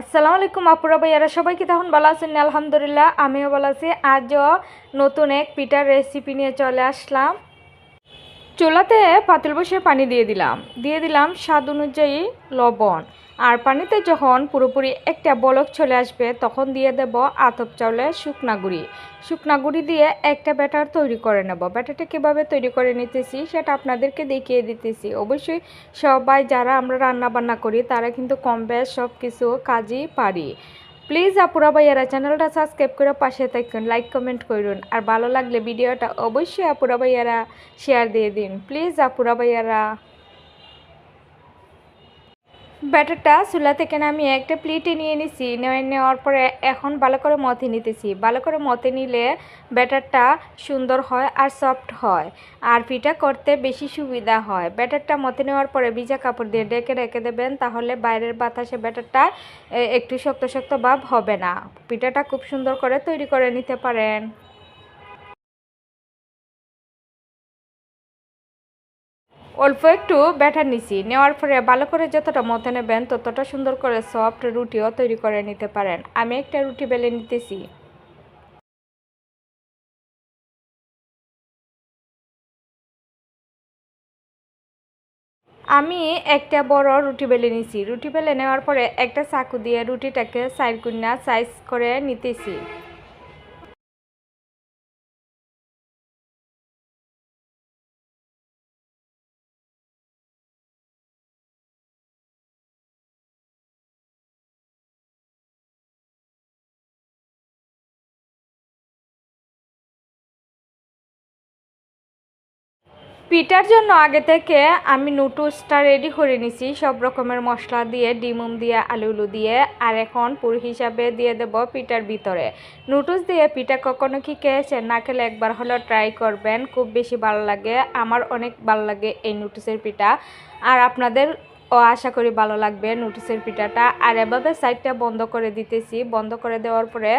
আসসালামু আলাইকুম আপুরা ভাইয়ারা, সবাই কি তখন ভালো আছেন? আলহামদুলিল্লাহ, আমিও ভালো আছি। আজও নতুন এক পিঠার রেসিপি নিয়ে চলে আসলাম। চুলাতে পাতিল বসে পানি দিয়ে দিলাম স্বাদ অনুযায়ী লবণ। আর পানিতে যখন পুরোপুরি একটা বলক চলে আসবে তখন দিয়ে দেব আতপ চাউলের শুকনা গুঁড়ি দিয়ে একটা ব্যাটার তৈরি করে নেব। ব্যাটারটা কীভাবে তৈরি করে নিতেছি সেটা আপনাদেরকে দেখিয়ে দিতেছি। অবশ্যই সবাই যারা আমরা রান্না বান্না করি তারা কিন্তু কম বেশ সব কিছু কাজই পারি। প্লিজ আপুরা ভাইয়ারা চ্যানেলটা সাবস্ক্রাইব করে পাশে থাকুন, লাইক কমেন্ট করুন। আর ভালো লাগলে ভিডিওটা অবশ্যই আপুরা ভাইয়ারা শেয়ার দিয়ে দিন, প্লিজ আপুরা ভাইয়ারা। ব্যাটারটা চুলা থেকে নামিয়ে একটা প্লেটে নিয়ে নিছি। নেওয়ার পরে এখন ভালো করে মথে নিতেছি। ভালো করে মথে নিলে ব্যাটারটা সুন্দর হয় আর সফট হয়, আর পিঠা করতে বেশি সুবিধা হয়। ব্যাটারটা মথে নেওয়ার পরে ভিজা কাপড় দিয়ে ঢেকে রেখে দেবেন, তাহলে বাইরের বাতাসে ব্যাটারটা একটু শক্ত শক্ত ভাব হবে না। পিঠাটা খুব সুন্দর করে তৈরি করে নিতে পারেন। অল্প একটু ব্যাটার নিছি, নেওয়ার পরে ভালো করে যতটা মথে নেবেন ততটা সুন্দর করে সফট রুটিও তৈরি করে নিতে পারেন। আমি একটা রুটি বেলে নিতেছি। আমি একটা বড় রুটি বেলে নিছি। রুটি বেলে নেওয়ার পরে একটা চাকু দিয়ে রুটিটাকে সাইজ করে নিতেছি। পিঠার জন্য আগে থেকে আমি নুডলসটা রেডি করে নিছি সব রকমের মশলা দিয়ে, ডিম দিয়ে, আলু দিয়ে। আর এখন পুর হিসাবে দিয়ে দেব পিঠার ভিতরে। নুডলস দিয়ে পিঠা কখনো কি খেয়েছেন? না খেলে একবার হলেও ট্রাই করবেন, খুব বেশি ভালো লাগে। আমার অনেক ভালো লাগে এই নুডলসের পিঠা, আর আপনাদের আশা করি ভালো লাগবে নুডলসের পিঠাটা। আর এভাবে সাইডটা বন্ধ করে দিতেছি। বন্ধ করে দেওয়ার পরে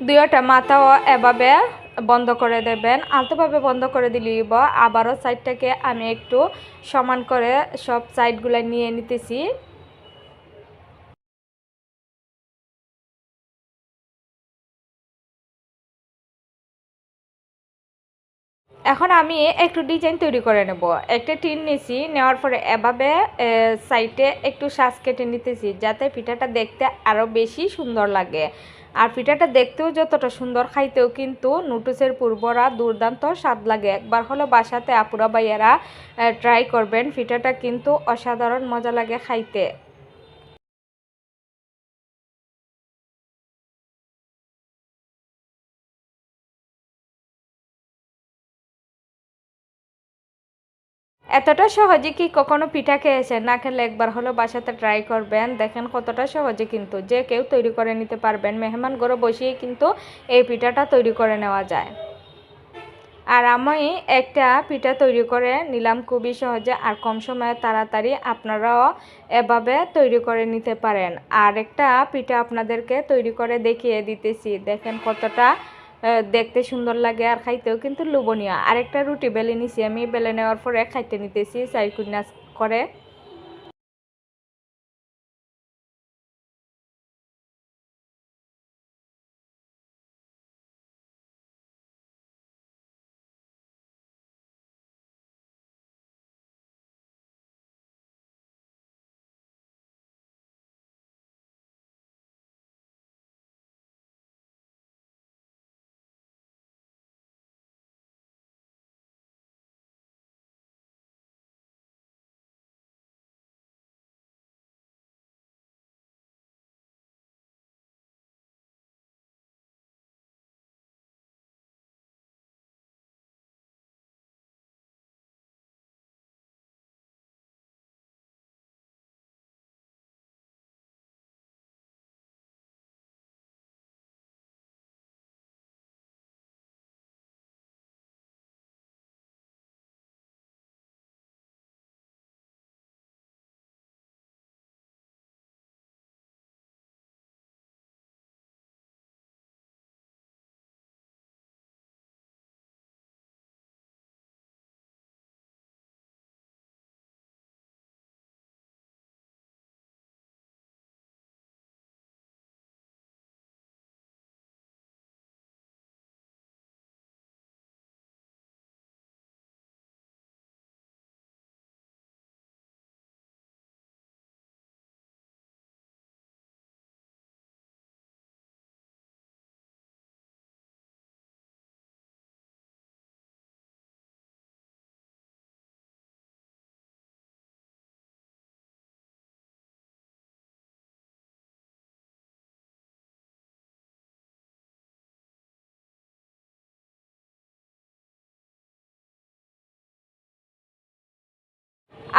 দুইটা মাথাও এভাবে বন্ধ করে দেবেন। আলতোভাবে বন্ধ করে দিলেই আবারও সাইডটাকে আমি একটু সমান করে সব সাইডগুলো নিয়ে নিতেছি। এখন আমি একটু ডিজাইন তৈরি করে নেব। একটা টিন নিছি, নেওয়ার পরে এভাবে সাইডে একটু শ্বাস কেটে নিতেছি যাতে পিঠাটা দেখতে আরও বেশি সুন্দর লাগে। আর পিঠাটা দেখতেও যতটা সুন্দর, খাইতেও কিন্তু নুডলসের পূর্বরা দুর্দান্ত স্বাদ লাগে। একবার হলো বাসাতে আপুরা ভাইয়ারা ট্রাই করবেন, পিঠাটা কিন্তু অসাধারণ মজা লাগে খাইতে। এতটা সহজে কি কখনো পিঠা খেয়েছেন? না খেলে একবার হলো বাসাতে ট্রাই করবেন, দেখেন কতটা সহজে কিন্তু যে কেউ তৈরি করে নিতে পারবেন। মেহমান ঘরে বসিয়ে কিন্তু এই পিঠাটা তৈরি করে নেওয়া যায়। আর আমি একটা পিঠা তৈরি করে নিলাম খুবই সহজে আর কম সময়ে তাড়াতাড়ি। আপনারাও এভাবে তৈরি করে নিতে পারেন। আর একটা পিঠা আপনাদেরকে তৈরি করে দেখিয়ে দিতেছি, দেখেন কতটা দেখতে সুন্দর লাগে আর খাইতেও কিন্তু লোভনীয়। আরেকটা রুটি বেলে নিছি আমি, বেলে নেওয়ার পরে খাইতে নিতেছি চাইকুনা করে।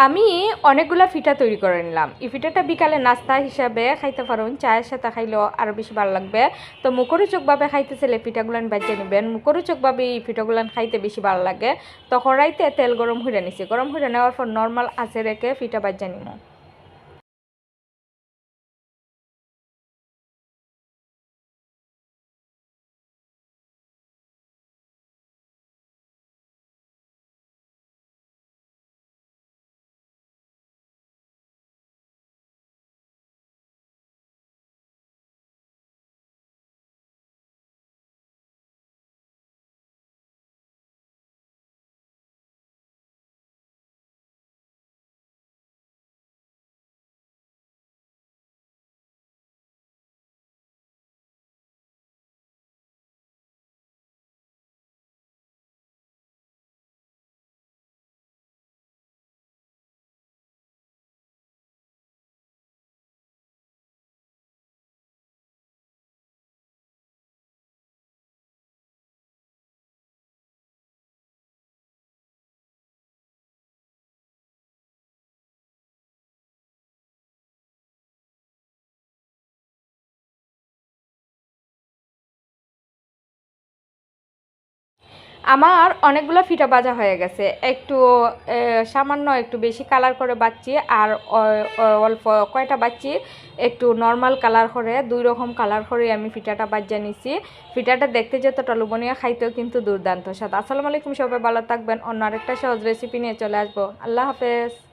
আমি অনেকগুলা পিঠা তৈরি করে নিলাম। এই পিঠাটা বিকালে নাস্তা হিসাবে খাইতে পারুন, চায়ের সাথে খাইলেও আরও বেশি ভালো লাগবে। তো মুখরোচকভাবে খাইতে চাইলে পিঠাগুলান বাজিয়ে নেবেন। মুখরোচকভাবে এই পিঠাগুলান খাইতে বেশি ভালো লাগে। তো কড়াইতে তেল গরম হয়ে নিছি, গরম হয়ে নেওয়ার পর নর্মাল আঁচে রেখে পিঠা বাজিয়ে নিব। আমার অনেকগুলো পিঠা ভাজা হয়ে গেছে। একটু সামান্য একটু বেশি কালার করে বাচ্ছি, আর অল্প কয়টা বাচ্ছি একটু নর্মাল কালার করে, দুই রকম কালার করে আমি পিঠাটা বাজিয়ে নিছি। পিঠাটা দেখতে যতটা লোভনীয়, খাইতেও কিন্তু দুর্দান্ত স্বাদ। আসসালামু আলাইকুম, সবাই ভালো থাকবেন। অন্য আরেকটা সহজ রেসিপি নিয়ে চলে আসবো। আল্লাহ হাফেজ।